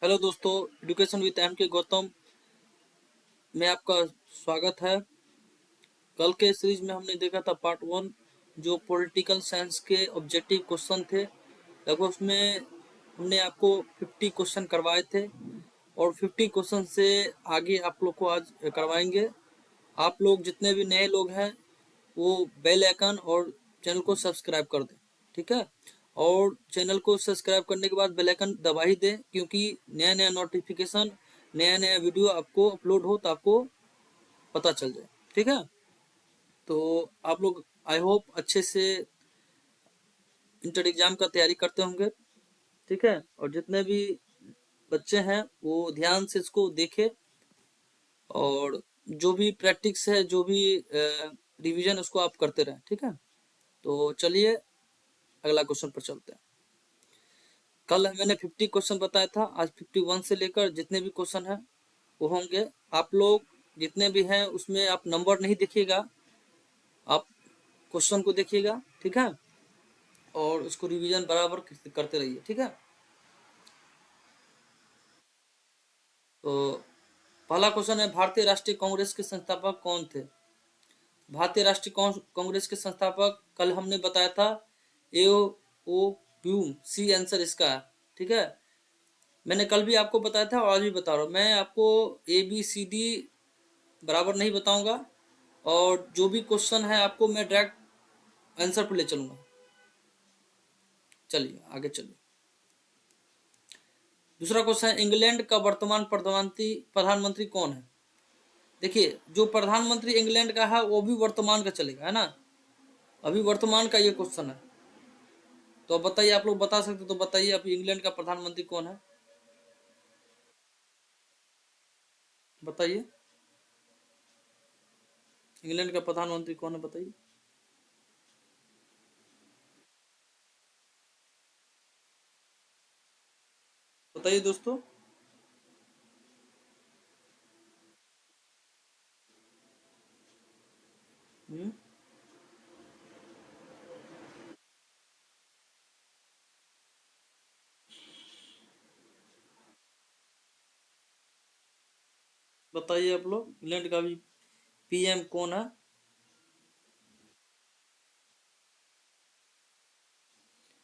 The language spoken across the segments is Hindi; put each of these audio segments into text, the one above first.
हेलो दोस्तों, एजुकेशन विद एम के गौतम में आपका स्वागत है। कल के सीरीज में हमने देखा था पार्ट वन, जो पॉलिटिकल साइंस के ऑब्जेक्टिव क्वेश्चन थे। लगभग उसमें हमने आपको 50 क्वेश्चन करवाए थे और 50 क्वेश्चन से आगे आप लोग को आज करवाएंगे। आप लोग जितने भी नए लोग हैं वो बेल आइकन और चैनल को सब्सक्राइब कर दें, ठीक है। और चैनल को सब्सक्राइब करने के बाद बेल आइकन दबा ही दें, क्योंकि नया नया नोटिफिकेशन, नया नया वीडियो आपको अपलोड हो तो आपको पता चल जाए, ठीक है। तो आप लोग आई होप अच्छे से इंटर एग्जाम का तैयारी करते होंगे, ठीक है। और जितने भी बच्चे हैं वो ध्यान से इसको देखें और जो भी प्रैक्टिस है, जो भी रिवीजन, उसको आप करते रहें, ठीक है। तो चलिए अगला क्वेश्चन पर चलते हैं। कल मैंने 50 क्वेश्चन बताया था, आज 51 से लेकर जितने भी क्वेश्चन हैं वो होंगे। आप लोग जितने भी हैं उसमें आप नंबर नहीं देखिएगा, आप क्वेश्चन को देखिएगा, ठीक है। और उसको रिवीजन बराबर करते रहिए, ठीक है। तो पहला क्वेश्चन है, भारतीय राष्ट्रीय कांग्रेस के संस्थापक कौन थे? भारतीय राष्ट्रीय कांग्रेस के संस्थापक कल हमने बताया था, ए ओ प्यूम, सी आंसर इसका है, ठीक है। मैंने कल भी आपको बताया था और आज भी बता रहा हूँ, मैं आपको ए बी सी डी बराबर नहीं बताऊंगा और जो भी क्वेश्चन है आपको मैं डायरेक्ट आंसर पर ले चलूंगा। चलिए आगे चलिए। दूसरा क्वेश्चन है, इंग्लैंड का वर्तमान प्रधानमंत्री कौन है? देखिए, जो प्रधानमंत्री इंग्लैंड का है वो भी वर्तमान का चलेगा, है ना। अभी वर्तमान का ये क्वेश्चन है, तो अब बताइए, आप लोग बता सकते तो बताइए, अभी इंग्लैंड का प्रधानमंत्री कौन है? बताइए, इंग्लैंड का प्रधानमंत्री कौन है, बताइए। बताइए दोस्तों। हम्म, बताइए आप लोग, इंग्लैंड का भी पीएम कौन है?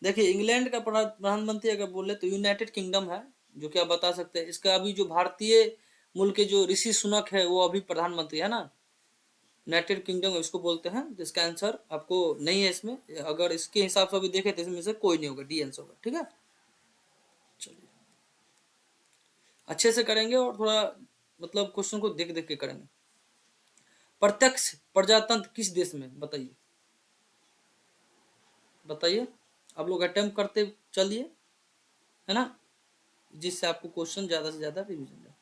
देखिए, इंग्लैंड का प्रधानमंत्री अगर बोले तो यूनाइटेड किंगडम है, जो कि आप बता सकते हैं। इसका अभी जो भारतीय मूल के जो ऋषि सुनक है वो अभी प्रधानमंत्री है ना। यूनाइटेड किंगडम इसको बोलते हैं। जिसका आंसर आपको नहीं है इसमें, अगर इसके हिसाब से अभी देखे तो इसमें से कोई नहीं होगा, डी आंसर होगा, ठीक है। चलिए, अच्छे से करेंगे और थोड़ा मतलब क्वेश्चन को देख देख के करेंगे। प्रत्यक्ष प्रजातंत्र किस देश में, बताइए। बताइए, आप लोग अटेम्प्ट करते चलिए, है ना, जिससे आपको क्वेश्चन ज्यादा से ज्यादा रिवीजन जाए।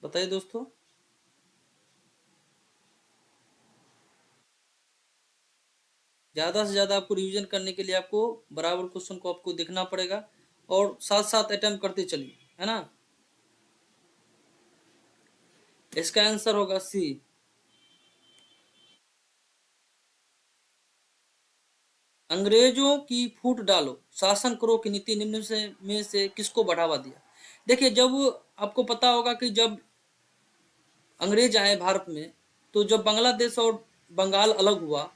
बताइए दोस्तों। ज़्यादा से ज़्यादा आपको रिवीजन करने के लिए आपको बराबर क्वेश्चन को आपको देखना पड़ेगा और साथ साथ अटेम्प्ट करते चलिए, है ना। इसका आंसर होगा सी। अंग्रेजों की फूट डालो, शासन करो की नीति निम्न में से किसको बढ़ावा दिया? देखिए, जब आपको पता होगा कि जब अंग्रेज आए भारत में, तो जब बांग्लादेश और बंगाल अलग हुआ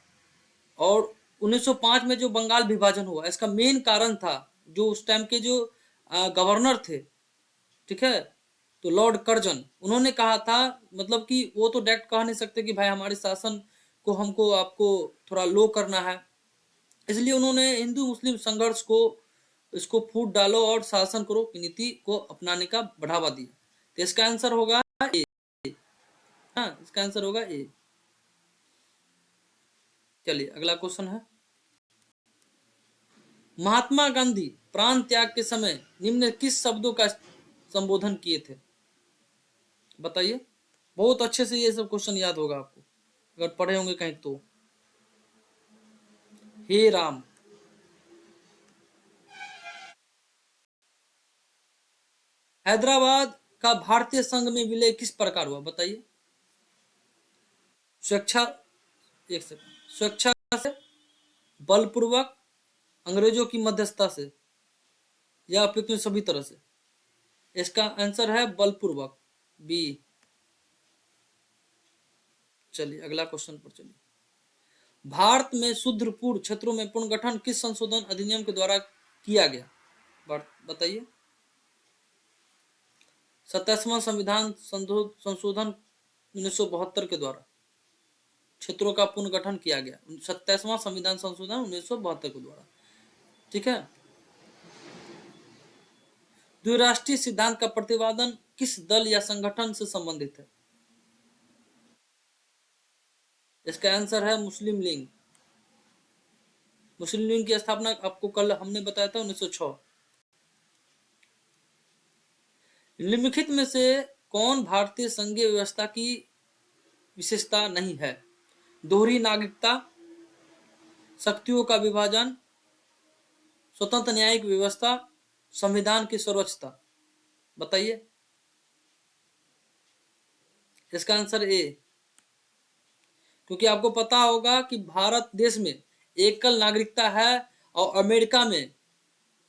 और 1905 में जो बंगाल विभाजन हुआ, इसका मेन कारण था जो उस टाइम के जो गवर्नर थे, ठीक है, तो लॉर्ड कर्जन, उन्होंने कहा था, मतलब कि वो तो डायरेक्ट कह नहीं सकते कि भाई हमारे शासन को हमको आपको थोड़ा लो करना है, इसलिए उन्होंने हिंदू मुस्लिम संघर्ष को, इसको फूट डालो और शासन करो की नीति को अपनाने का बढ़ावा दिया। तो इसका आंसर होगा ए। हाँ, इसका आंसर होगा ए। चलिए अगला क्वेश्चन है, महात्मा गांधी प्राण त्याग के समय निम्न किस शब्दों का संबोधन किए थे? बताइए। बहुत अच्छे से ये सब क्वेश्चन याद होगा आपको, अगर पढ़े होंगे कहीं तो। हे राम। हैदराबाद का भारतीय संघ में विलय किस प्रकार हुआ, बताइए। स्वेच्छा, एक सेकंड, स्वेच्छा से, बलपूर्वक, अंग्रेजों की मध्यस्थता से या अपितु सभी तरह से? इसका आंसर है बलपूर्वक, बी। चलिए अगला क्वेश्चन पर चलिए। भारत में शूद्रपूर्ण क्षेत्रों में पुनर्गठन किस संशोधन अधिनियम के द्वारा किया गया? बताइए। 27वां संविधान संशोधन 1972 के द्वारा क्षेत्रों का पुनर्गठन किया गया। 27वां संविधान संशोधन 1972 के द्वारा। ठीक है। द्विराष्ट्रीय सिद्धांत का प्रतिपादन किस दल या संगठन से संबंधित है? इसका आंसर है मुस्लिम लीग। मुस्लिम लीग की स्थापना आपको कल हमने बताया था 1906। निम्नलिखित में से कौन भारतीय संघीय व्यवस्था की विशेषता नहीं है? दोहरी नागरिकता, शक्तियों का विभाजन, स्वतंत्र न्यायिक व्यवस्था, संविधान की सर्वोच्चता। बताइए। इसका आंसर ए। क्योंकि आपको पता होगा कि भारत देश में एकल नागरिकता है और अमेरिका में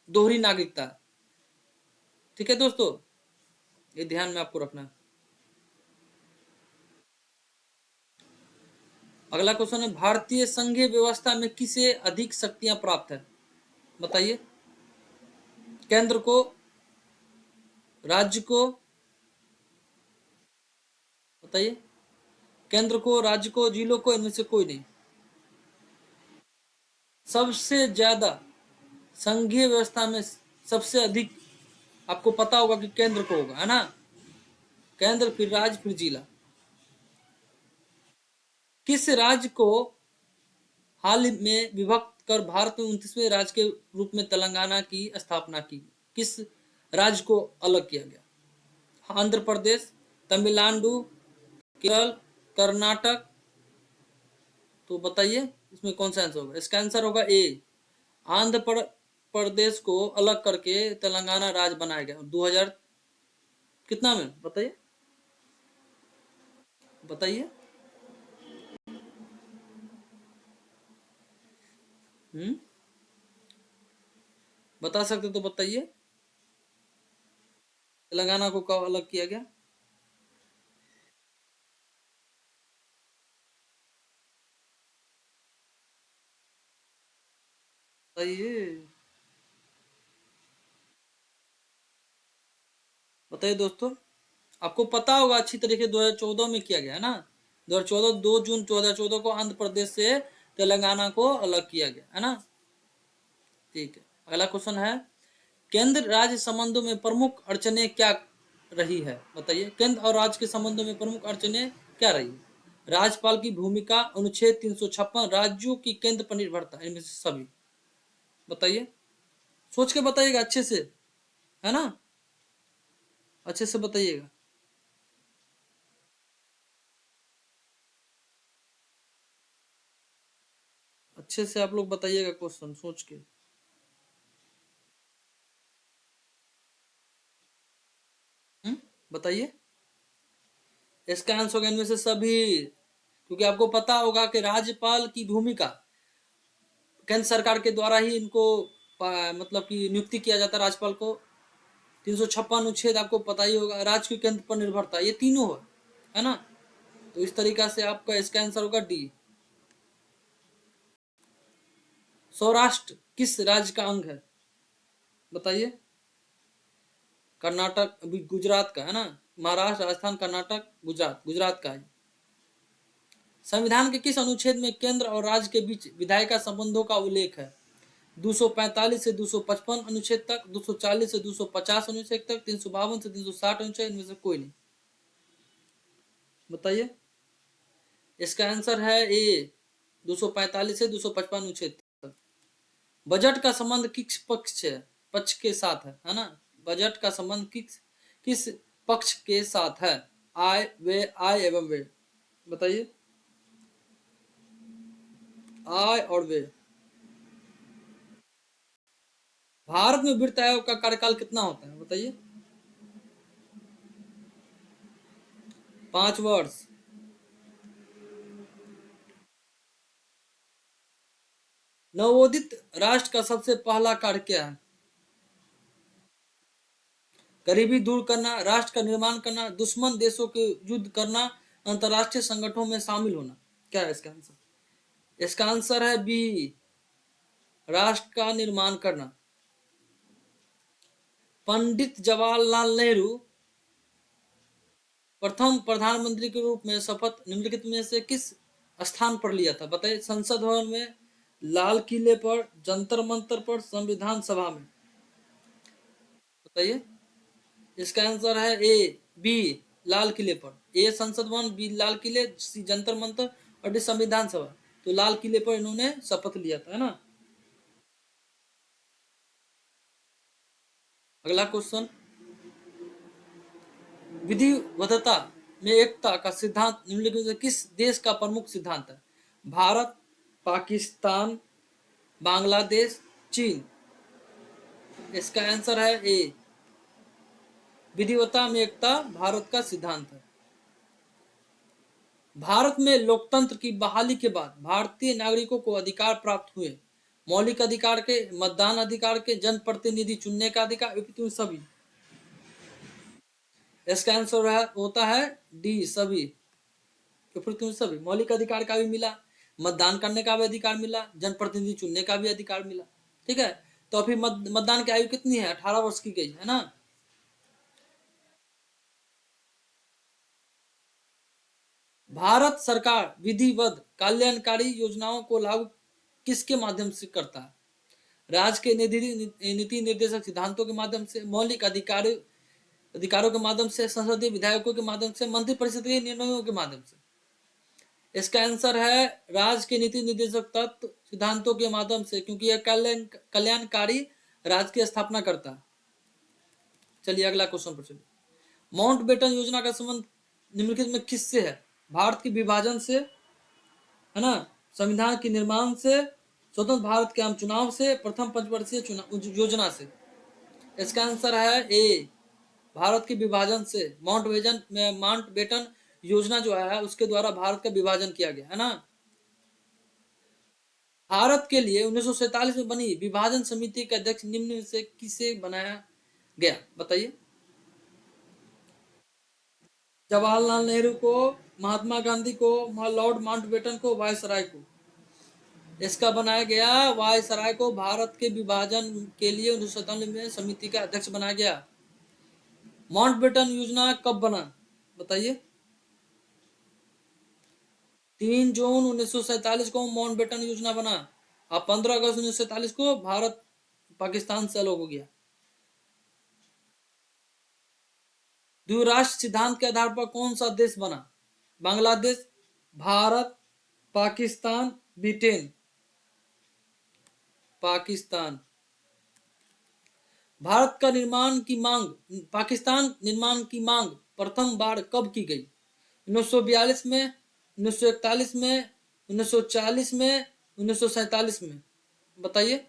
दोहरी नागरिकता है। ठीक है दोस्तों, ये ध्यान में आपको रखना है। अगला क्वेश्चन है, भारतीय संघीय व्यवस्था में किसे अधिक शक्तियां प्राप्त है? बताइए। केंद्र को, राज्य को? बताइए। केंद्र को, राज्य को, जिलों को? इनमें से कोई नहीं। सबसे ज्यादा संघीय व्यवस्था में सबसे अधिक आपको पता होगा कि केंद्र को होगा, है ना? केंद्र, फिर राज्य, फिर जिला। किस राज्य को हाल में विभक्त कर भारत में 29वें राज्य के रूप में तेलंगाना की स्थापना की? किस राज्य को अलग किया गया? आंध्र प्रदेश, तमिलनाडु, केरल, कर्नाटक? तो बताइए इसमें कौन सा आंसर होगा? इसका आंसर होगा ए। आंध्र प्रदेश को अलग करके तेलंगाना राज्य बनाया गया 2000 कितना में? बताइए, बताइए। बता सकते तो बताइए। तेलंगाना को कब अलग किया गया? बताइए, बताइए दोस्तों। आपको पता होगा अच्छी तरीके 2014 में किया गया है ना? 2014, 2 जून 2014 को आंध्र प्रदेश से तेलंगाना को अलग किया गया है ना? ठीक है। अगला क्वेश्चन है, केंद्र राज्य संबंधों में प्रमुख अड़चने क्या रही है? बताइए। केंद्र और राज्य के संबंधों में प्रमुख अड़चने क्या रही है? राज्यपाल की भूमिका, अनुच्छेद 356, राज्यों की केंद्र पर निर्भरता, इनमें से सभी। बताइए, सोच के बताइएगा अच्छे से, है ना? अच्छे से बताइएगा। अच्छे से आप लोग बताइएगा क्वेश्चन सोच के। बताइए। इसका आंसर होगा इनमें से सभी। क्योंकि आपको पता होगा कि राज्यपाल की भूमिका केंद्र सरकार के द्वारा ही इनको मतलब कि नियुक्ति किया जाता है राज्यपाल को। 356 अनुच्छेद आपको पता ही होगा, राज्य की केंद्र पर निर्भरता, ये तीनों है ना? तो इस तरीका से आपका इसका आंसर होगा डी। सौराष्ट्र किस राज्य का अंग है? बताइए। कर्नाटक, अभी गुजरात का है ना? महाराष्ट्र, राजस्थान, कर्नाटक, गुजरात, गुजरात का है। संविधान के किस अनुच्छेद में केंद्र और राज्य के बीच विधायिका संबंधों का उल्लेख है? 245 से 255 अनुच्छेद तक, 240 से 250 अनुच्छेद तक, 352 से 360 अनुच्छेद, इनमें से कोई नहीं। बताइए। इसका आंसर है ए, 245 से 255 अनुच्छेद तक। बजट का संबंध किस पक्ष के साथ है ना? बजट का संबंध किस पक्ष के साथ है? आय एवं व्यय। बताइए। आय और व्यय। भारत में वित्त आयोग का कार्यकाल कितना होता है? बताइए। 5 वर्ष। नवोदित राष्ट्र का सबसे पहला कार्य क्या है? गरीबी दूर करना, राष्ट्र का निर्माण करना, दुश्मन देशों के युद्ध करना, अंतर्राष्ट्रीय संगठनों में शामिल होना। क्या है इसका आंसर? इसका आंसर है बी, राष्ट्र का निर्माण करना। पंडित जवाहरलाल नेहरू प्रथम प्रधानमंत्री के रूप में शपथ निम्नलिखित में से किस स्थान पर लिया था? बताइए। संसद भवन में, लाल किले पर, जंतर मंतर पर, संविधान सभा में। बताइए। इसका आंसर है ए, बी, लाल किले पर। ए संसद भवन, बी लाल किले, सी जंतर मंतर और डी संविधान सभा। तो लाल किले पर इन्होंने शपथ लिया था, है ना। अगला क्वेश्चन, विधिवद्धता में एकता का सिद्धांत निम्नलिखित में किस देश का प्रमुख सिद्धांत है? भारत, पाकिस्तान, बांग्लादेश, चीन। इसका आंसर है ए, विधिवता में एकता भारत का सिद्धांत है। भारत में लोकतंत्र की बहाली के बाद भारतीय नागरिकों को अधिकार प्राप्त हुए। मौलिक अधिकार के, मतदान अधिकार के, जनप्रतिनिधि चुनने का अधिकार, सभी। इसका आंसर होता है डी, सभी। सभी मौलिक अधिकार का भी मिला, मतदान करने का भी अधिकार मिला, जनप्रतिनिधि चुनने का भी अधिकार मिला। ठीक है। तो अभी मतदान की आयु कितनी है? 18 वर्ष की गई है ना। भारत सरकार विधिवत कल्याणकारी योजनाओं को लागू किसके माध्यम से करता है? राज्य के नीति निर्देशक सिद्धांतों के माध्यम से, मौलिक अधिकारों के माध्यम से, संसदीय विधायकों के माध्यम से, मंत्रिपरिषद के निर्णयों के माध्यम से। इसका आंसर है राज्य के नीति निर्देशक तत्व सिद्धांतों के माध्यम से, क्योंकि यह कल्याणकारी राज्य की स्थापना करता है। चलिए अगला क्वेश्चन पर चलिए। माउंटबेटन योजना का संबंध निम्नलिखित में किससे है? भारत के विभाजन से, है ना, संविधान के निर्माण से, स्वतंत्र भारत के आम चुनाव से, प्रथम पंचवर्षीय योजना से। इसका आंसर है ए, भारत के विभाजन से। माउंटबेटन योजना जो है उसके द्वारा भारत का विभाजन किया गया, है ना। भारत के लिए 1947 में बनी विभाजन समिति के अध्यक्ष निम्न में से किसे बनाया गया? बताइए। जवाहरलाल नेहरू को, महात्मा गांधी को, लॉर्ड माउंटबेटन को, वायसराय को। इसका बनाया गया वायसराय को। भारत के विभाजन के लिए 1947 में समिति का अध्यक्ष बनाया गया। माउंटबेटन योजना कब बना? बताइए। 3 जून 1947 को माउंटबेटन योजना बना और 15 अगस्त 1947 को भारत पाकिस्तान से अलग हो गया। द्विराष्ट्र सिद्धांत के आधार पर कौन सा देश बना? बांग्लादेश, भारत, पाकिस्तान, ब्रिटेन। पाकिस्तान। भारत का निर्माण की मांग, पाकिस्तान निर्माण की मांग प्रथम बार कब की गई? 1942 में, 1941 में, 1940 में, 1947 में। बताइए।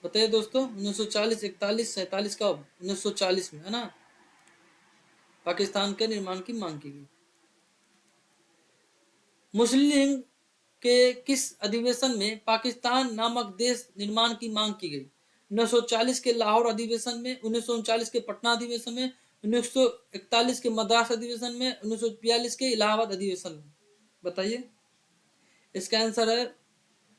बताइए दोस्तों। 1940, 41, 47 कब? 1940 में, है ना। पाकिस्तान के निर्माण की मांग की गई। मुस्लिम लीग के किस अधिवेशन में पाकिस्तान नामक देश निर्माण की मांग की गई? 1940 के लाहौर अधिवेशन में, 1939 के पटना अधिवेशन में, 1941 के मद्रास अधिवेशन में, 1942 के इलाहाबाद अधिवेशन में। बताइए। इसका आंसर है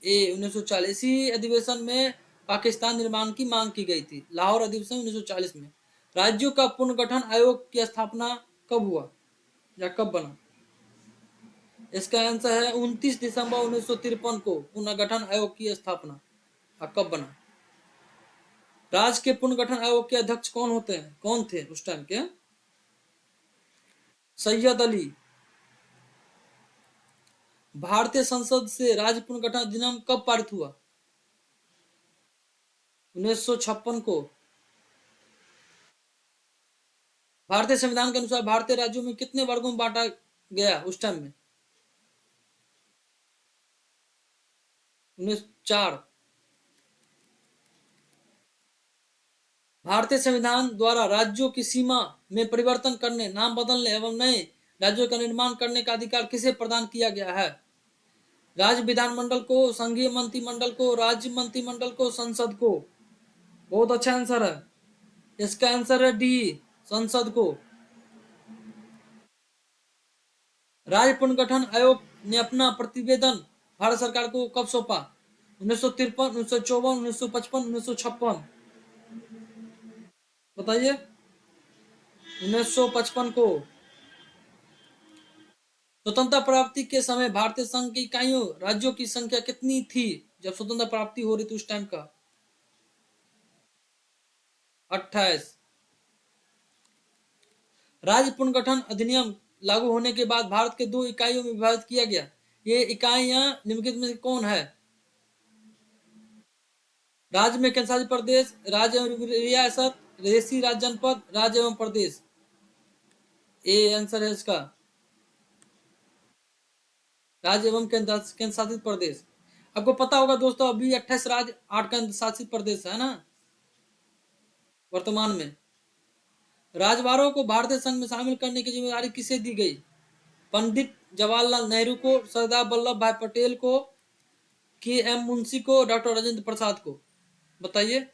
ए, 1940। इसी अधिवेशन में पाकिस्तान निर्माण की मांग की गई थी, लाहौर अधिवेशन 1940 में। राज्यों का पुनर्गठन आयोग की स्थापना कब हुआ या कब बना? इसका आंसर है 29 दिसंबर 1953 को पुनर्गठन आयोग की स्थापना। कब बना? राज्य के पुनर्गठन आयोग के अध्यक्ष कौन थे उस टाइम के? सैयद अली। भारतीय संसद से राज्य पुनर्गठन अधिनियम कब पारित हुआ? 1956 को। भारतीय संविधान के अनुसार भारतीय राज्यों में कितने वर्गों में बांटा गया उस टाइम में? 1904। भारतीय संविधान द्वारा राज्यों की सीमा में परिवर्तन करने, नाम बदलने एवं नए राज्यों का निर्माण करने का अधिकार किसे प्रदान किया गया है? राज्य विधानमंडल को, संघीय मंत्रिमंडल को, राज्य मंत्रिमंडल को, संसद को? बहुत अच्छा आंसर है। इसका आंसर है डी, संसद को। राज्य पुनर्गठन आयोग ने अपना प्रतिवेदन भारत सरकार को कब सौंपा? 1953, 1954, 1955, 1956? बताइए। 1955 को। स्वतंत्रता प्राप्ति के समय भारतीय संघ की इकाइयों, राज्यों की संख्या कितनी थी जब स्वतंत्रता प्राप्ति हो रही थी उस टाइम का? 28। राज्य पुनर्गठन अधिनियम लागू होने के बाद भारत के 2 इकाइयों में विभाजित किया गया। ये इकाइयां निम्नलिखित में से कौन है? राज्य में केंद्र शासित प्रदेश, राज्य एवं रियासत, देशी राज्य जनपद, राज्य एवं प्रदेश? ए आंसर है इसका, राज्य एवं केंद्र शासित प्रदेश। आपको पता होगा दोस्तों, अभी 28 राज्य 8 केंद्र शासित प्रदेश है ना वर्तमान में। राजभारों को भारतीय संघ में शामिल करने की जिम्मेदारी किसे दी गई? पंडित जवाहरलाल नेहरू को, सरदार वल्लभ भाई पटेल को, के एम मुंशी को, डॉक्टर राजेंद्र प्रसाद को? बताइए।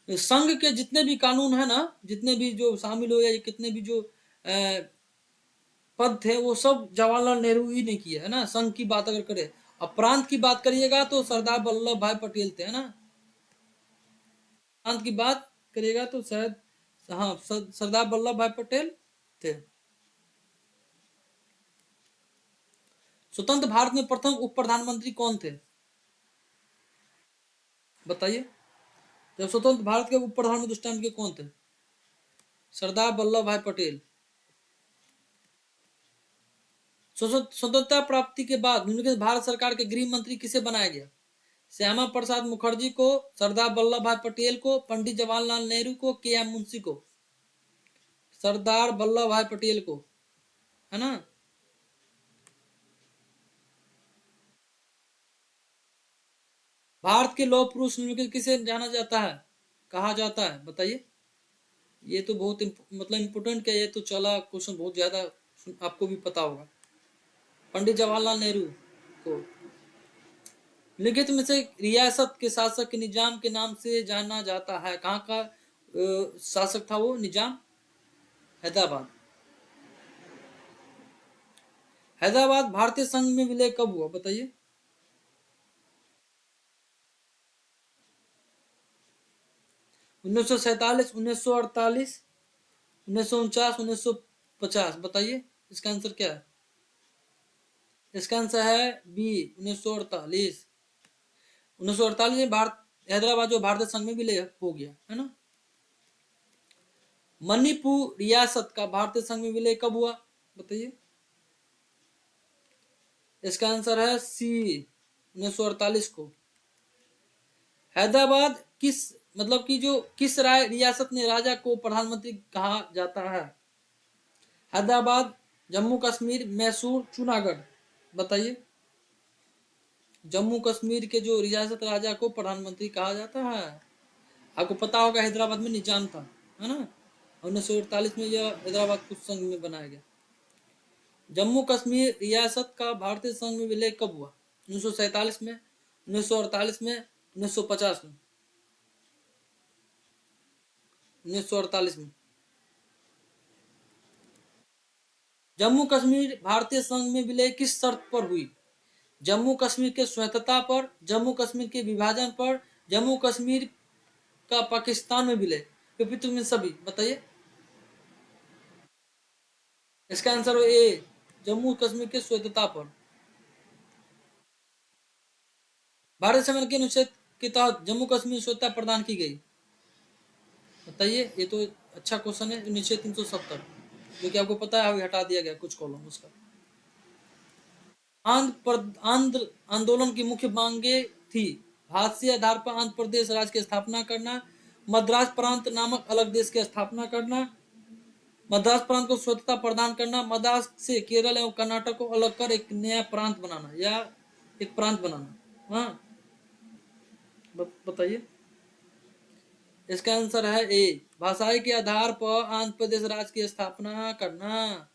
संघ के जितने भी कानून है ना, जितने भी जो शामिल हो या कितने भी जो पद थे, वो सब जवाहरलाल नेहरू ही ने किया है ना। संघ की बात अगर करें, अब प्रांत की बात करिएगा तो सरदार वल्लभ भाई पटेल थे, है ना। प्रांत की बात करिएगा तो शायद, हाँ, सरदार वल्लभ भाई पटेल थे। स्वतंत्र भारत में प्रथम उप प्रधानमंत्री कौन थे? बताइए। जब स्वतंत्र भारत के उप प्रधानमंत्री उस टाइम के कौन थे? सरदार वल्लभ भाई पटेल। स्वतंत्रता प्राप्ति के बाद निम्नलिखित भारत सरकार के गृह मंत्री किसे बनाया गया? श्यामा प्रसाद मुखर्जी को, सरदार वल्लभ भाई पटेल को, पंडित जवाहरलाल नेहरू को, के एम मुंशी को? सरदार वल्लभ भाई पटेल को, है ना। भारत के लौह पुरुष निम्नलिखित किसे जाना जाता है, कहा जाता है? बताइए। ये तो बहुत मतलब इम्पोर्टेंट क्या, ये तो चला क्वेश्चन बहुत ज्यादा, आपको भी पता होगा। पंडित जवाहरलाल नेहरू को लिखित में से रियासत के शासक के निजाम के नाम से जाना जाता है। कहाँ का शासक था वो निजाम? हैदराबाद। हैदराबाद भारतीय संघ में विलय कब हुआ? बताइए। 1947, 1948, 1949, 1950? बताइए इसका आंसर क्या है? इसका आंसर है बी, 1948। 1948 में भारत हैदराबाद जो भारतीय संघ में विलय हो गया, है ना। मणिपुर रियासत का भारतीय संघ में विलय कब हुआ? बताइए। इसका आंसर है सी, 1948 को। हैदराबाद किस मतलब कि जो किस राय रियासत ने राजा को प्रधानमंत्री कहा जाता है? हैदराबाद, जम्मू कश्मीर, मैसूर, जूनागढ़? बताइए। जम्मू कश्मीर के जो रियासत राजा को प्रधानमंत्री कहा जाता है। आपको पता होगा हैदराबाद में निजाम था, है ना। 1948 में यह हैदराबाद कुछ संघ में बनाया गया। जम्मू कश्मीर रियासत का भारतीय संघ में विलय कब हुआ? 1947 में, 1948 में, 1950 में? 1948 में। जम्मू कश्मीर भारतीय संघ में विलय किस शर्त पर हुई? जम्मू कश्मीर के स्वतंत्रता पर, जम्मू कश्मीर के विभाजन पर, जम्मू कश्मीर का पाकिस्तान में विलय, में सभी? बताइए। इसका आंसर हो ए, जम्मू कश्मीर के स्वतंत्रता पर। भारत संविधान के अनुच्छेद के तहत जम्मू कश्मीर स्वतंत्रता प्रदान की गई? बताइए। ये तो अच्छा क्वेश्चन है। अनुच्छेद 370, जो कि आपको पता है अभी हटा दिया गया कुछ कॉलम उसका। आंध्र आंदोलन की मुख्य मांगे थी? भाषीय आधार पर आंध्र प्रदेश राज्य की स्थापना करना, मद्रास प्रांत नामक अलग देश की स्थापना करना, मद्रास प्रांत को स्वतंत्रता प्रदान करना, मद्रास से केरल एवं कर्नाटक को अलग कर एक नया प्रांत बनाना, या एक प्रांत बनाना? हाँ, बताइए। इसका आंसर है ए, भाषाई के आधार पर आंध्र प्रदेश राज्य की स्थापना करना।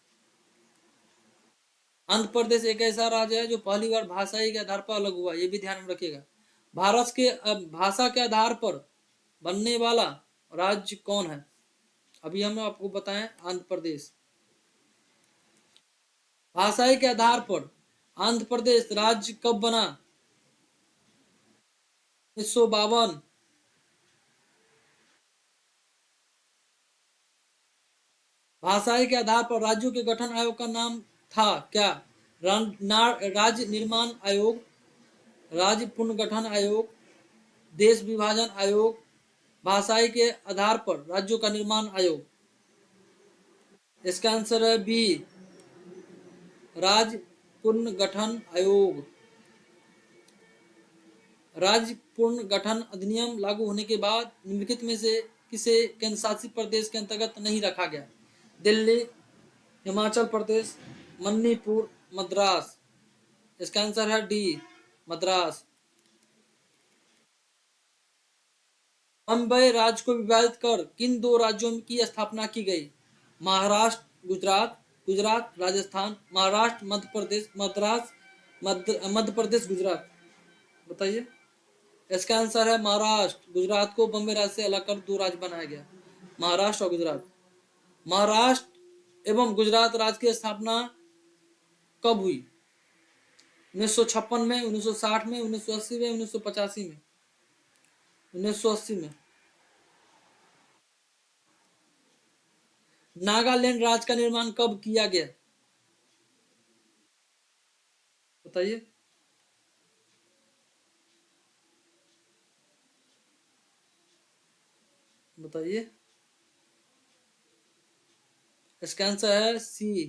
आंध्र प्रदेश एक ऐसा राज्य है जो पहली बार भाषाई के आधार पर अलग हुआ, ये भी ध्यान में रखिएगा। भारत के भाषा के आधार पर बनने वाला राज्य कौन है? अभी हम आपको बताएं, आंध्र प्रदेश। भाषाई के आधार पर आंध्र प्रदेश राज्य कब बना? 1952। भाषाई के आधार पर राज्यों के गठन आयोग का नाम था क्या? राज्य निर्माण आयोग, राज्य पुनर्गठन आयोग, देश विभाजन आयोग, भाषाई के आधार पर राज्यों का निर्माण आयोग। इसका आंसर है बी, राज्य पुनर्गठन आयोग। राज्य पुनर्गठन अधिनियम लागू होने के बाद निम्नलिखित में से किसे केंद्र शासित प्रदेश के अंतर्गत नहीं रखा गया? दिल्ली, हिमाचल प्रदेश, मणिपुर, मद्रास। इसका आंसर है डी, मद्रास। बम्बई राज्य को विभाजित कर किन दो राज्यों की स्थापना की गई? महाराष्ट्र, गुजरात, गुजरात राजस्थान, महाराष्ट्र मध्य प्रदेश, मद्रास मध्य प्रदेश गुजरात। बताइए। इसका आंसर है महाराष्ट्र। गुजरात को बम्बई राज्य से अलग कर दो राज्य बनाया गया, महाराष्ट्र और गुजरात। महाराष्ट्र एवं गुजरात राज्य की स्थापना कब हुई? 1956 में, 1960 में, 1980 में, 1985 में? 1980 में। नागालैंड राज्य का निर्माण कब किया गया? बताइए। बताइए। इसका आंसर है सी।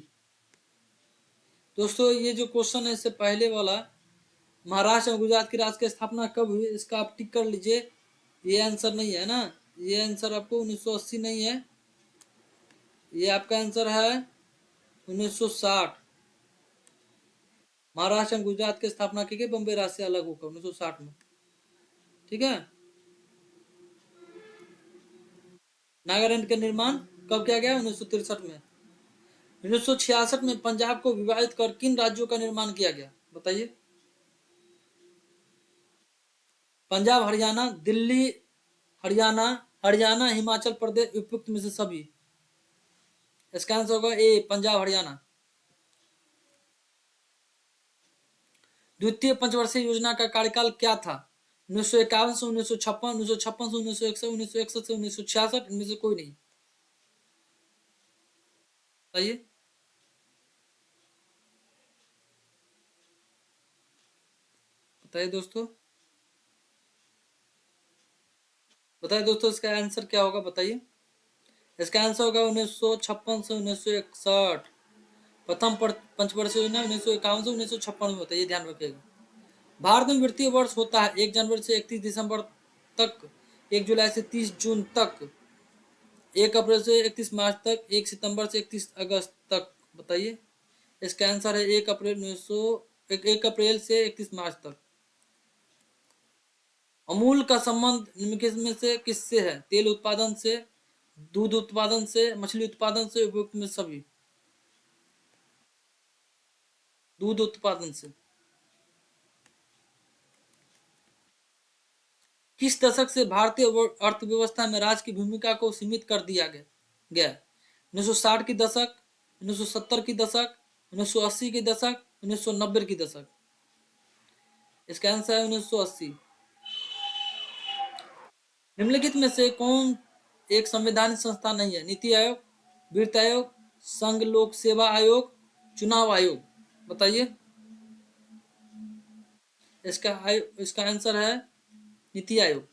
दोस्तों ये जो क्वेश्चन है इससे पहले वाला, महाराष्ट्र और गुजरात की राज्य की स्थापना कब हुई, इसका आप टिक कर लीजिए। ये आंसर नहीं है ना, ये आंसर आपको 1980 नहीं है, ये आपका आंसर है 1960। महाराष्ट्र और गुजरात की स्थापना की गई बम्बई राज्य से अलग होकर 1960 में। ठीक है। नागालैंड का निर्माण कब किया गया? 1963 में। 1966 में पंजाब को विभाजित कर किन राज्यों का निर्माण किया गया? बताइए। पंजाब, हरियाणा, दिल्ली, हरियाणा, हरियाणा, हिमाचल प्रदेश, उपयुक्त में से सभी। इसका आंसर होगा ए, पंजाब हरियाणा। द्वितीय पंचवर्षीय योजना का कार्यकाल क्या था? 1951 से 1956, 1956 से 1961, 1961 से 1966, इनमें से कोई नहीं। बताइए। बताइए दोस्तों, बताइए दोस्तों, इसका आंसर क्या होगा? बताइए। इसका आंसर होगा 1956 से 1961। प्रथम पंचवर्षीय योजना 1951 से 1956 में होता है, ये ध्यान रखिएगा। भारत में वित्तीय वर्ष होता है 1 जनवरी से 31 दिसंबर तक, 1 जुलाई से 30 जून तक, 1 अप्रैल से 31 मार्च तक, 1 सितंबर से 31 अगस्त तक। बताइए। इसका आंसर है 1 अप्रैल 1 अप्रैल से 31 मार्च तक। अमूल का संबंध निम्नलिखित में से किससे है? तेल उत्पादन से, दूध उत्पादन से, मछली उत्पादन से, उपयुक्त में सभी। दूध उत्पादन से। किस दशक से भारतीय अर्थव्यवस्था में राज्य की भूमिका को सीमित कर दिया गया? 1960 की दशक, 1970 की दशक, 1980 की दशक, 1990 की दशक। इसका आंसर है 1980। निम्नलिखित में से कौन एक संवैधानिक संस्था नहीं है? नीति आयोग, वित्त आयोग, संघ लोक सेवा आयोग, चुनाव आयोग। बताइए। इसका आंसर है नीति आयोग।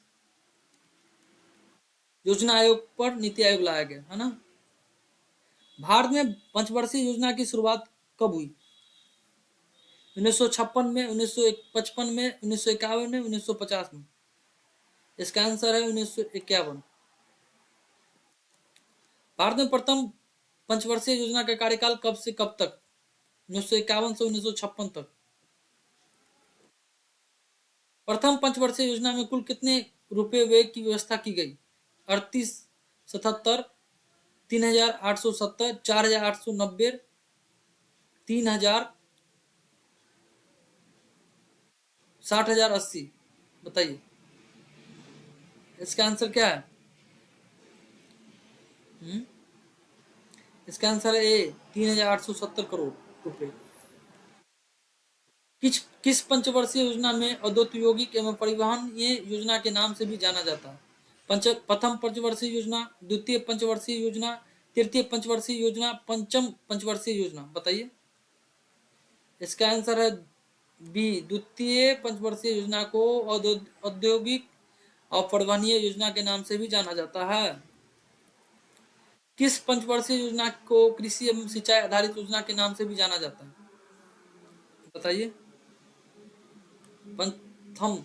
योजना आयोग पर नीति आयोग लाया गया है ना। भारत में पंचवर्षीय योजना की शुरुआत कब हुई? 1956 में, 1955 में, 1951 में, 1950 में? इसका आंसर है 1951। भारत में प्रथम पंचवर्षीय योजना का कार्यकाल कब से कब तक? 1951 से 1956 तक। प्रथम पंचवर्षीय योजना में कुल कितने रुपए व्यय की व्यवस्था की गई? 3877, 3870, 4890, 3000 60,080। बताइए इसका आंसर क्या है? इसका आंसर है ए, 3,870 करोड़ रुपए। किस पंचवर्षीय योजना में औद्योगिक एवं परिवहन ये योजना के नाम से भी जाना जाता है? प्रथम पंचवर्षीय योजना, द्वितीय पंचवर्षीय योजना, तृतीय पंचवर्षीय योजना, पंचम पंचवर्षीय योजना। बताइए इसका आंसर है बी, द्वितीय पंचवर्षीय योजना को औद्योगिक और परिवहनीय योजना के नाम से भी जाना जाता है। किस पंचवर्षीय योजना को कृषि एवं सिंचाई आधारित योजना के नाम से भी जाना जाता है? बताइए प्रथम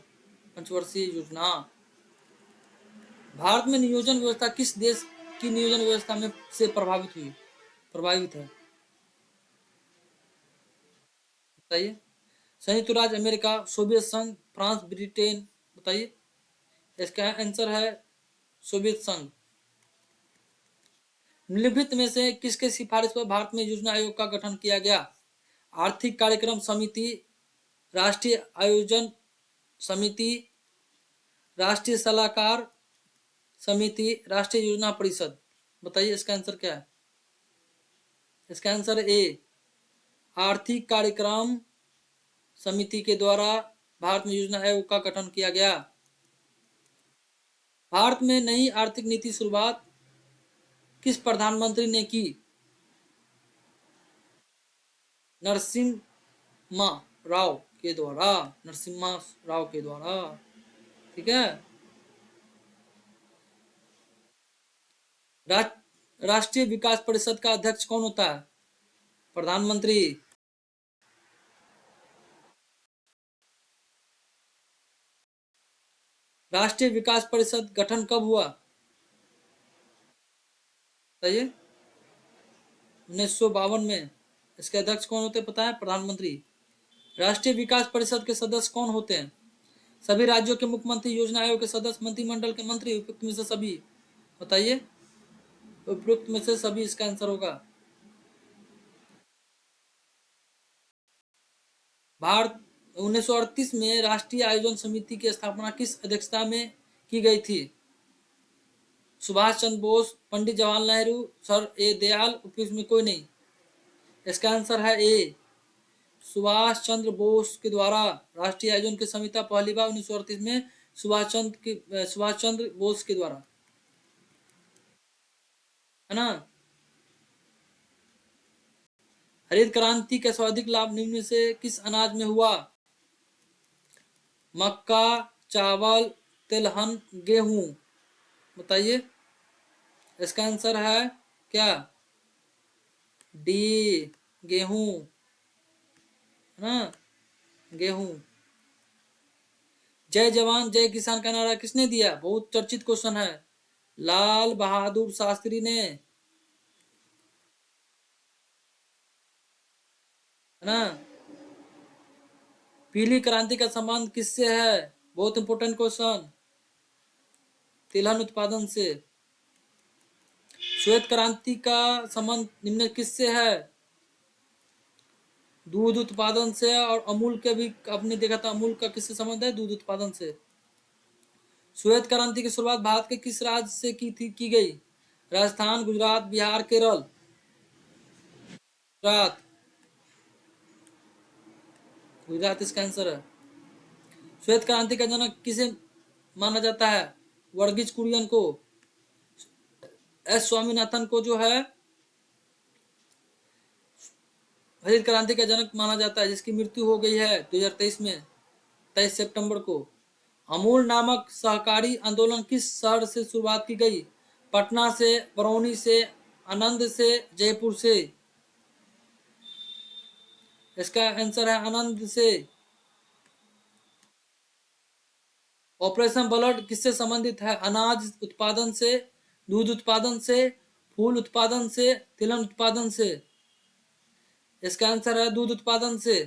पंचवर्षीय योजना। भारत में नियोजन व्यवस्था किस देश की नियोजन व्यवस्था में से प्रभावित है? बताइए संयुक्त राज्य अमेरिका, सोवियत संघ, फ्रांस, ब्रिटेन। बताइए इसका आंसर है सोवियत संघ। निम्नलिखित में से किसके सिफारिश पर भारत में योजना आयोग का गठन किया गया? आर्थिक कार्यक्रम समिति, राष्ट्रीय आयोजन समिति, राष्ट्रीय सलाहकार समिति, राष्ट्रीय योजना परिषद। बताइए इसका आंसर क्या है? इसका आंसर ए, आर्थिक कार्यक्रम समिति के द्वारा भारत में योजना आयोग का गठन किया गया। भारत में नई आर्थिक नीति शुरुआत किस प्रधानमंत्री ने की? नरसिम्हा राव के द्वारा। नरसिम्हा राव के द्वारा, ठीक है। राष्ट्रीय विकास परिषद का अध्यक्ष कौन होता है? प्रधानमंत्री। राष्ट्रीय विकास परिषद गठन कब हुआ? बताइए 1952 में। इसके अध्यक्ष कौन होते हैं पता है? प्रधानमंत्री। राष्ट्रीय विकास परिषद के सदस्य कौन होते हैं? सभी राज्यों के मुख्यमंत्री, योजना आयोग के सदस्य, मंत्रिमंडल के मंत्री, उपयुक्त में से सभी। बताइए उपयुक्त में से सभी इसका आंसर होगा। भारत 1938 में राष्ट्रीय आयोजन समिति की स्थापना किस अध्यक्षता में की गई थी? सुभाष चंद्र बोस, पंडित जवाहरलाल नेहरू, सर ए दयाल, उपयुक्त में कोई नहीं। इसका आंसर है ए, सुभाष चंद्र बोस के द्वारा राष्ट्रीय आयोजन की समिति पहली बार 1938 में सुभाष चंद्र बोस के द्वारा, है ना। हरित क्रांति का सर्वाधिक लाभ निम्न में से किस अनाज में हुआ? मक्का, चावल, तिलहन, गेहूं। बताइए इसका आंसर है क्या? डी, गेहूं, है ना, गेहूं। जय जवान जय किसान का नारा किसने दिया? बहुत चर्चित क्वेश्चन है। लाल बहादुर शास्त्री ने, है ना। पीली क्रांति का संबंध किससे है? बहुत इंपोर्टेंट क्वेश्चन। तिलहन उत्पादन से। श्वेत क्रांति का संबंध निम्न किससे है? दूध उत्पादन से। और अमूल के भी आपने देखा था, अमूल का किससे संबंध है? दूध उत्पादन से। श्वेत क्रांति की शुरुआत भारत के किस राज्य से की गई? राजस्थान, गुजरात, बिहार, केरल। गुजरात। गुजरात इसका आंसर है। श्वेत क्रांति का जनक किसे माना जाता है? वर्गीज कुरियन को। एस स्वामीनाथन को जो है हरित क्रांति का जनक माना जाता है, जिसकी मृत्यु हो गई है 2023 में 23 सितंबर को। अमूल नामक सहकारी आंदोलन किस शहर से शुरुआत की गई? पटना से, बरौनी से, आनंद से, जयपुर से। इसका आंसर है आनंद से। ऑपरेशन ब्लड किससे संबंधित है? अनाज उत्पादन से, दूध उत्पादन से, फूल उत्पादन से, तिलहन उत्पादन से। इसका आंसर है दूध उत्पादन से।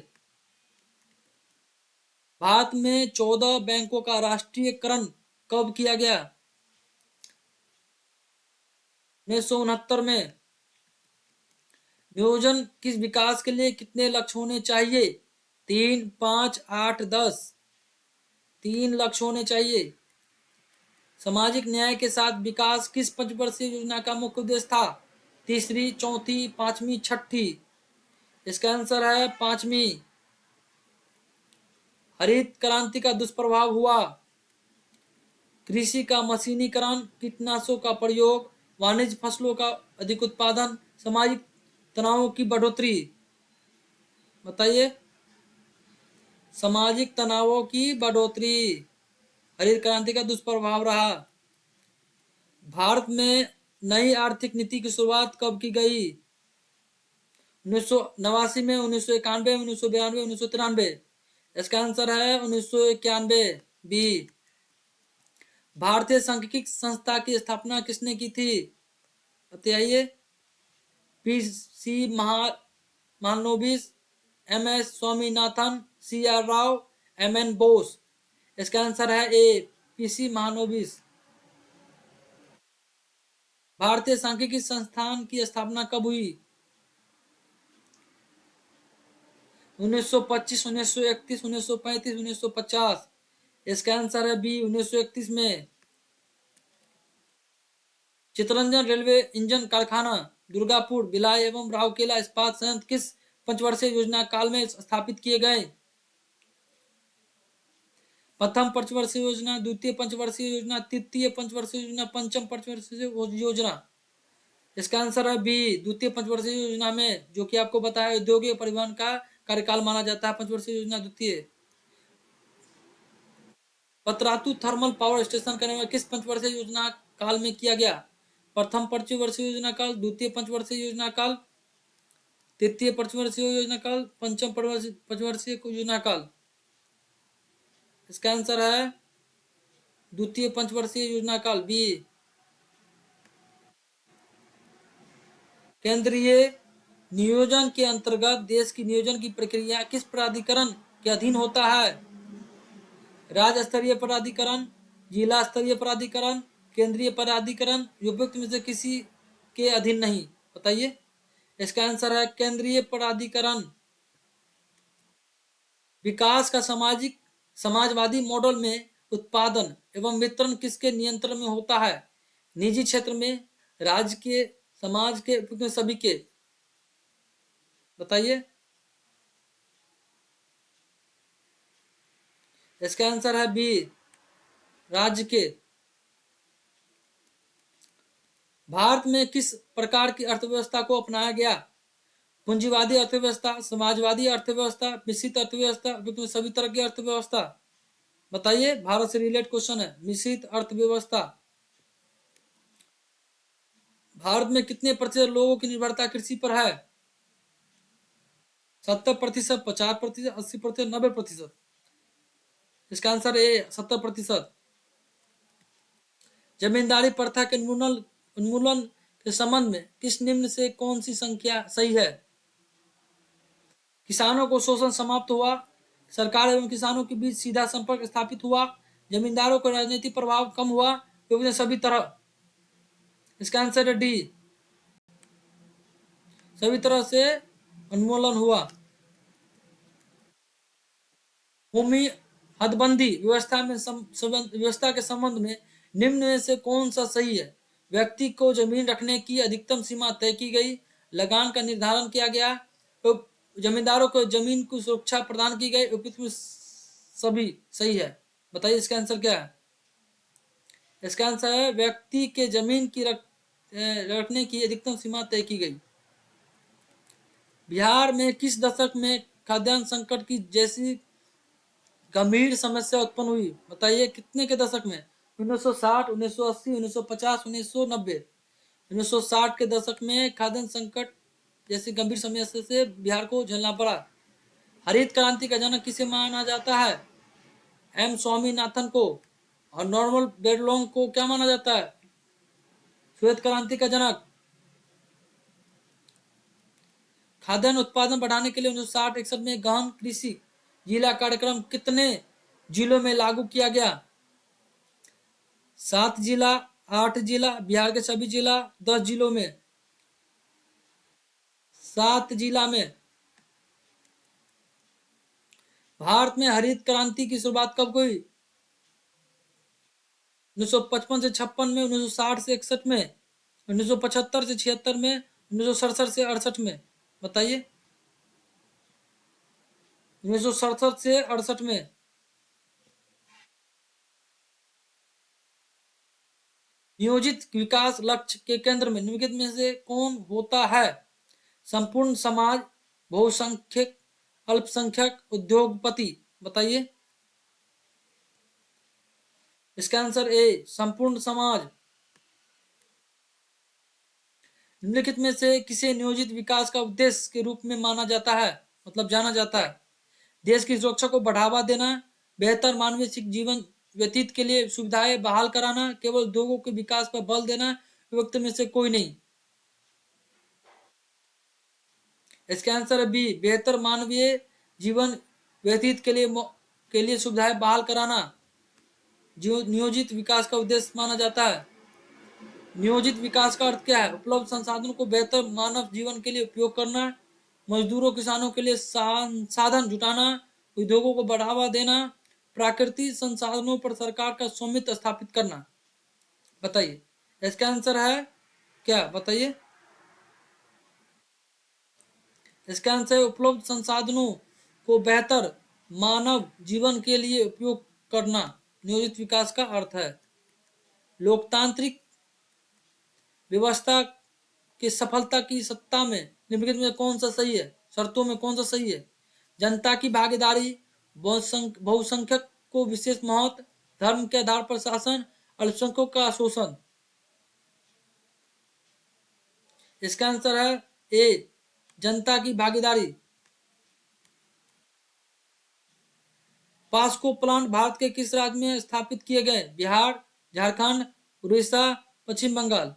भारत में 14 बैंकों का राष्ट्रीयकरण कब किया गया? 1969 में। नियोजन किस विकास के लिए कितने लक्ष्य होने चाहिए? 3, 5, 8, 10। 3 लक्ष्य होने चाहिए। सामाजिक न्याय के साथ विकास किस पंचवर्षीय योजना का मुख्य उद्देश्य था? तीसरी, चौथी, पांचवी, छठी। इसका आंसर है पांचवी। हरित क्रांति का दुष्प्रभाव हुआ कृषि का मशीनीकरण, कीटनाशकों का प्रयोग, वाणिज्य फसलों का अधिक उत्पादन, सामाजिक तनावों की बढ़ोतरी। बताइए। सामाजिक तनावों की बढ़ोतरी हरित क्रांति का दुष्प्रभाव रहा। भारत में नई आर्थिक नीति की शुरुआत कब की गई? 1989 में, 1991 में, 1992, 1993। इसका आंसर है 1991 बी। भारतीय सांख्यिकी संस्था की स्थापना किसने की थी? बताइए। पी.सी. महालनोबिस, एम.एस. स्वामीनाथन, सी.आर. राव, एम.एन. बोस। इसका आंसर है ए, पी.सी. महालनोबिस। भारतीय सांख्यिकी संस्थान की स्थापना कब हुई? 1925, 1931, 1935, 1950। इसका आंसर है बी, 1931 में। चित्तरंजन रेलवे इंजन कारखाना दुर्गापुर, भिलाई एवं राउरकेला इस्पात संयंत्र किस पंचवर्षीय योजना काल में स्थापित किए गए? प्रथम पंचवर्षीय योजना, द्वितीय पंचवर्षीय योजना, तृतीय पंचवर्षीय योजना, पंचम पंचवर्षीय योजना। इसका आंसर है बी, द्वितीय पंचवर्षीय योजना में, जो कि आपको बताया औद्योगिक परिवहन का कार्यकाल माना जाता है पंचवर्षीय योजना द्वितीय। पतरातू थर्मल पावर स्टेशन का निर्माण किस पंचवर्षीय योजना काल में किया गया? प्रथम पंचवर्षीय योजना काल, द्वितीय पंचवर्षीय योजना काल, तृतीय पंचवर्षीय योजना काल, पंचम पंचवर्षीय योजना काल। इसका आंसर है द्वितीय पंचवर्षीय योजना काल बी। केंद्रीय नियोजन के अंतर्गत देश की नियोजन की प्रक्रिया किस प्राधिकरण के अधीन होता है? राज्य स्तरीय प्राधिकरण, जिला स्तरीय प्राधिकरण, केंद्रीय प्राधिकरण, उपयुक्त में से किसी के अधीन नहीं। बताइए। इसका आंसर है केंद्रीय प्राधिकरण। विकास का समाजवादी मॉडल में उत्पादन एवं वितरण किसके नियंत्रण में होता है? निजी क्षेत्र में, राज्य के, समाज के, सभी के। बताइए। इसका आंसर है बी, राज्य के। भारत में किस प्रकार की अर्थव्यवस्था को अपनाया गया? पूंजीवादी अर्थव्यवस्था, समाजवादी अर्थव्यवस्था, मिश्रित अर्थव्यवस्था, सभी तरह की अर्थव्यवस्था। बताइए। भारत से रिलेटेड क्वेश्चन है। मिश्रित अर्थव्यवस्था। भारत में कितने प्रतिशत लोगों की निर्भरता कृषि पर है? 70%, 50%, 80%, 90%। इसका आंसर ए, 70%। जमींदारी प्रथा के उन्मूलन के संबंध में किस निम्न से कौन सी संख्या सही है? किसानों को शोषण समाप्त हुआ, सरकार एवं किसानों के बीच सीधा संपर्क स्थापित हुआ, जमींदारों को राजनीतिक प्रभाव कम हुआ, क्योंकि सभी तरह। इसका आंसर है डी, सभी तरह से उन्मूलन हुआ। भूमि हदबंदी व्यवस्था के संबंध में निम्न में से कौन सा सही है? व्यक्ति को जमीन रखने की अधिकतम सीमा तय की गई, लगान का निर्धारण किया गया, तो जमींदारों को जमीन की सुरक्षा प्रदान की गई, उपयुक्त सभी सही है। बताइए इसका आंसर क्या है? इसका आंसर है व्यक्ति के जमीन की रखने की अधिकतम सीमा तय की गई। बिहार में किस दशक में खाद्यान्न संकट की जैसी गंभीर समस्या उत्पन्न हुई? बताइए कितने के दशक में? 1960, 1980, 1950, 1990। 1960 के दशक में खाद्यान्न संकट जैसी गंभीर समस्या से बिहार को झेलना पड़ा। हरित क्रांति का जनक किसे माना जाता है? एम स्वामीनाथन को। और नॉर्मल बेडलोंग को क्या माना जाता है? श्वेत क्रांति का जनक। खाद्यान्न उत्पादन बढ़ाने के लिए 1960-61 में गहन कृषि जिला कार्यक्रम कितने जिलों में लागू किया गया? 7 जिला, 8 जिला, बिहार के सभी जिला, 10 जिलों में? 7 जिला में। भारत में हरित क्रांति की शुरुआत कब हुई? 1955 से 56 में, 1960 से 61 में, 1975 से 76 में, 1967 से 68 में। बताइए। 1967 से 68 में। नियोजित विकास लक्ष्य के केंद्र में निम्नलिखित में से कौन होता है? संपूर्ण समाज, बहुसंख्यक, अल्पसंख्यक, उद्योगपति। बताइए। इसका आंसर ए, संपूर्ण समाज। निम्नलिखित में से किसे नियोजित विकास का उद्देश्य के रूप में माना जाता है, मतलब जाना जाता है? देश की सुरक्षा को बढ़ावा देना, बेहतर मानवीय जीवन व्यतीत के लिए सुविधाएं बहाल कराना, केवल उद्योगों के विकास पर बल देना, विभक्त में से कोई नहीं। इसका आंसर है बी, बेहतर मानवीय जीवन व्यतीत के लिए सुविधाएं बहाल कराना जो नियोजित विकास का उद्देश्य माना जाता है। नियोजित विकास का अर्थ क्या है? उपलब्ध संसाधनों को बेहतर मानव जीवन के लिए उपयोग करना, मजदूरों किसानों के लिए साधन जुटाना, उद्योगों को बढ़ावा देना, प्राकृतिक संसाधनों पर सरकार का स्वामित्व स्थापित करना। बताइए। इसका आंसर है क्या? बताइए। इसका आंसर है उपलब्ध संसाधनों को बेहतर मानव जीवन के लिए उपयोग करना नियोजित विकास का अर्थ है। लोकतांत्रिक व्यवस्था की सफलता की सत्ता में निम्नलिखित में कौन सा सही है? शर्तों में कौन सा सही है? जनता की भागीदारी, बहुसंख्यक को विशेष महत्व, धर्म के आधार पर शासन, अल्पसंख्यकों का शोषण। इसका आंसर है ए, जनता की भागीदारी। पास्को प्लांट भारत के किस राज्य में स्थापित किए गए? बिहार, झारखंड, उड़ीसा, पश्चिम बंगाल।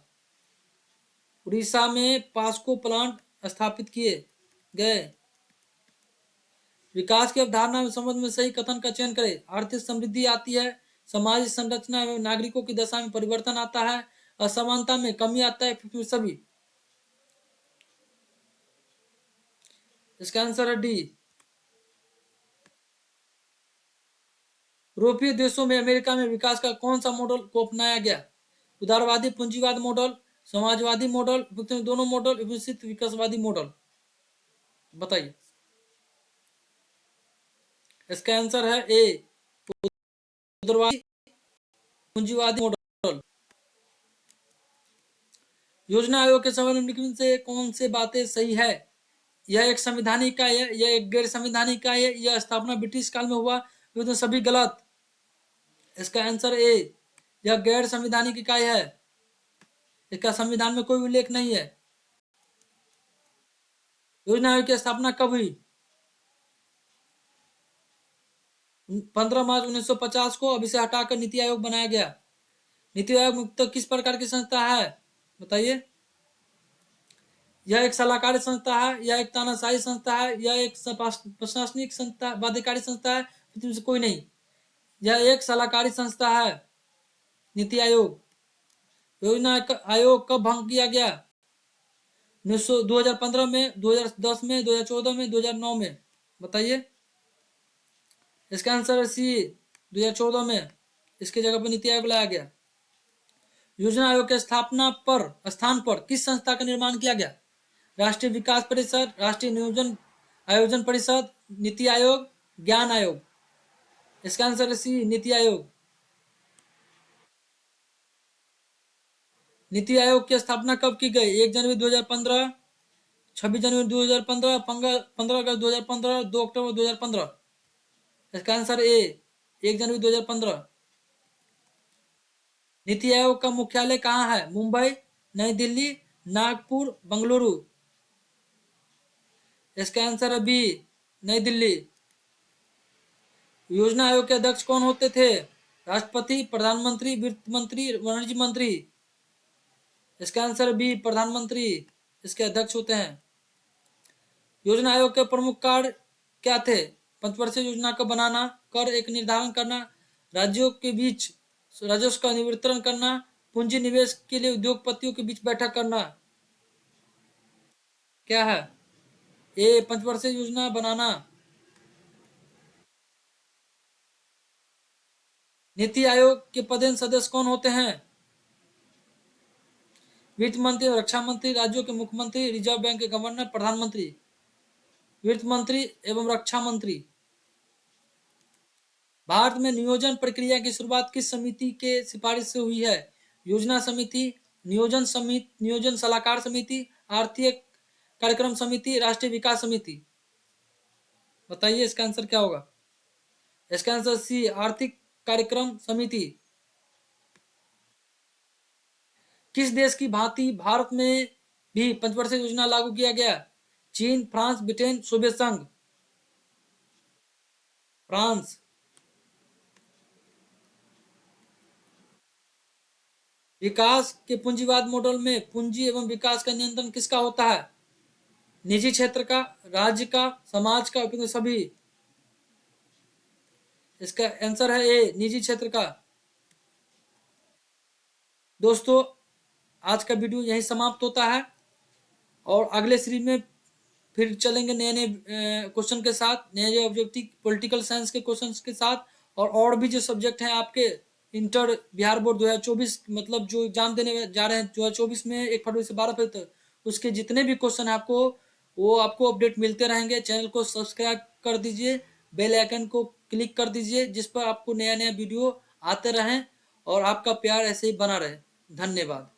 उड़ीसा में पास्को प्लांट स्थापित किए गए। विकास की अवधारणा में संबंध में सही कथन का चयन करें। आर्थिक समृद्धि आती है, सामाजिक संरचना एवं नागरिकों की दशा में परिवर्तन आता है, असमानता में कमी आता है, फिर सभी। इसका आंसर है डी। यूरोपीय देशों में अमेरिका में विकास का कौन सा मॉडल को अपनाया गया? उदारवादी पूंजीवाद मॉडल, समाजवादी मॉडल, दोनों मॉडल, विकसित विकासवादी मॉडल। बताइए। इसका आंसर है ए, उदारवादी पूंजीवादी मॉडल। योजना आयोग के समय निम्नलिखित से कौन से बातें सही है? यह एक संवैधानिक है, यह एक गैर संवैधानिक है, यह स्थापना ब्रिटिश काल में हुआ, तो सभी गलत। इसका आंसर ए, यह गैर संवैधानिक इकाई है, इसका संविधान में कोई उल्लेख नहीं है। योजना आयोग की स्थापना कब हुई? 15 मार्च 1950 को। अब इसे हटाकर नीति आयोग बनाया गया। नीति आयोग मुख्यतः किस प्रकार की संस्था है? बताइए। यह एक सलाहकारी संस्था है, यह एक तानाशाही संस्था है, यह एक प्रशासनिक संस्था, बाध्यकारी संस्था है, से कोई नहीं। यह एक सलाहकारी संस्था है। नीति आयोग। योजना आयोग कब भंग किया गया? 2015 में, 2010 में, 2014 में, 2009 में। बताइए। इसका आंसर है सी, 2014 में इसके जगह पर नीति आयोग लाया गया। योजना आयोग के स्थापना पर स्थान पर किस संस्था का निर्माण किया गया? राष्ट्रीय विकास परिषद, राष्ट्रीय नियोजन आयोजन परिषद, नीति आयोग, ज्ञान आयोग। इसका आंसर है सी, नीति आयोग। नीति आयोग की स्थापना कब की गई? 1 जनवरी 2015, 26 जनवरी 2015, 15 अगस्त 2015, 2 अक्टूबर 2015। इसका आंसर ए, 1 जनवरी 2015। नीति आयोग का मुख्यालय कहाँ है? मुंबई, नई दिल्ली, नागपुर, बंगलुरु। इसका आंसर है बी, नई दिल्ली। योजना आयोग के अध्यक्ष कौन होते थे? राष्ट्रपति, प्रधानमंत्री, वित्त मंत्री, वाणिज्य मंत्री। इसका आंसर बी, प्रधानमंत्री इसके अध्यक्ष होते हैं। योजना आयोग के प्रमुख कार्य क्या थे? पंचवर्षीय योजना का बनाना, कर एक निर्धारण करना, राज्यों के बीच राजस्व का निवर्तन करना, पूंजी निवेश के लिए उद्योगपतियों के बीच बैठक करना। क्या है? ए, पंचवर्षीय योजना बनाना। नीति आयोग के पदेन सदस्य कौन होते हैं? वित्त मंत्री, रक्षा मंत्री, राज्यों के मुख्यमंत्री, रिजर्व बैंक के गवर्नर, प्रधानमंत्री। वित्त मंत्री एवं रक्षा मंत्री। भारत में नियोजन प्रक्रिया की शुरुआत किस समिति के सिफारिश से हुई है? योजना समिति, नियोजन समिति, नियोजन सलाहकार समिति, आर्थिक कार्यक्रम समिति, राष्ट्रीय विकास समिति। बताइए इसका आंसर क्या होगा? इसका आंसर सी, आर्थिक कार्यक्रम समिति। किस देश की भांति भारत में भी पंचवर्षीय योजना लागू किया गया? चीन, फ्रांस, ब्रिटेन, सोवियत संघ। फ्रांस। विकास के पूंजीवाद मॉडल में पूंजी एवं विकास का नियंत्रण किसका होता है? निजी क्षेत्र का, राज्य का, समाज का, सभी। इसका आंसर है ए, निजी क्षेत्र का। दोस्तों, आज का वीडियो यहीं समाप्त होता है और अगले सीरीज में फिर चलेंगे नए नए क्वेश्चन के साथ, नए नए ऑब्जेक्टिव पॉलिटिकल साइंस के क्वेश्चन के साथ, और भी जो सब्जेक्ट हैं आपके इंटर बिहार बोर्ड 2024, मतलब जो एग्जाम देने जा रहे हैं 2024 में 1 फरवरी से 12 फरवरी तक, उसके जितने भी क्वेश्चन आपको वो आपको अपडेट मिलते रहेंगे। चैनल को सब्सक्राइब कर दीजिए, बेल आइकन को क्लिक कर दीजिए, जिस पर आपको नया नया वीडियो आते रहें और आपका प्यार ऐसे ही बना रहे। धन्यवाद।